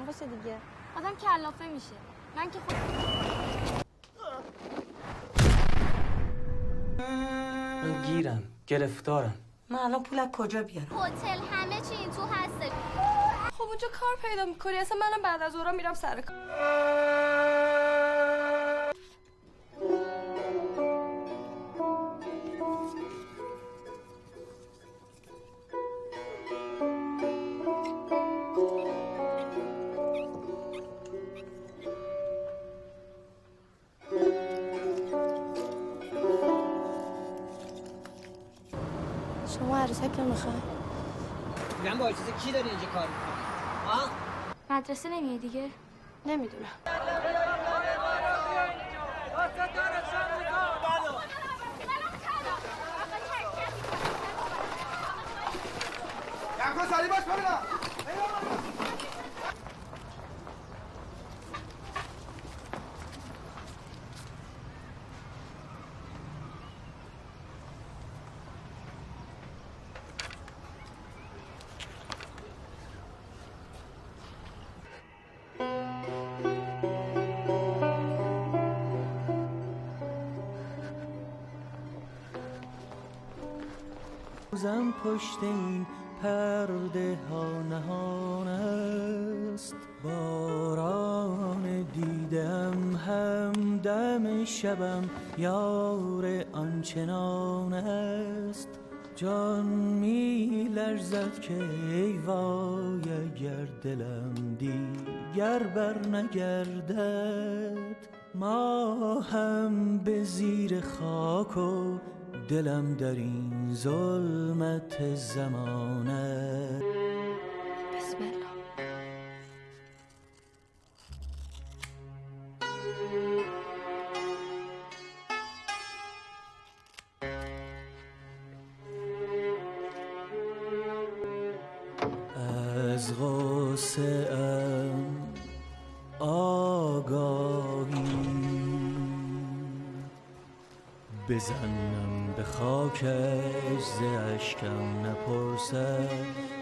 باشه دیگه. آدم کلافه میشه. من که خود من گیرم، گرفتارم. من الان پول از کجا بیارم؟ هتل همه چی این تو هسته. خب اونجا کار پیدا میکنی. اصلا منم بعد از اورا میرم سر کار. شما عروسک نمیخوای؟ میگم با اجازه کی داری اینجا کار میکنی؟ مدرسه نمیای دیگه؟ نمیدونم. روزم پشت این پرده ها نهان است، باران دیدم همدم شبم یار آنچنان است. جان می لرزد که ای وای اگر دلم دیگر بر نگردد. ما هم به زیر خاک و دلم در این ظلمت زمانه. بسم الله. از غصه ام آگاهی بزنم به خاکش ز اشکم نپرسد.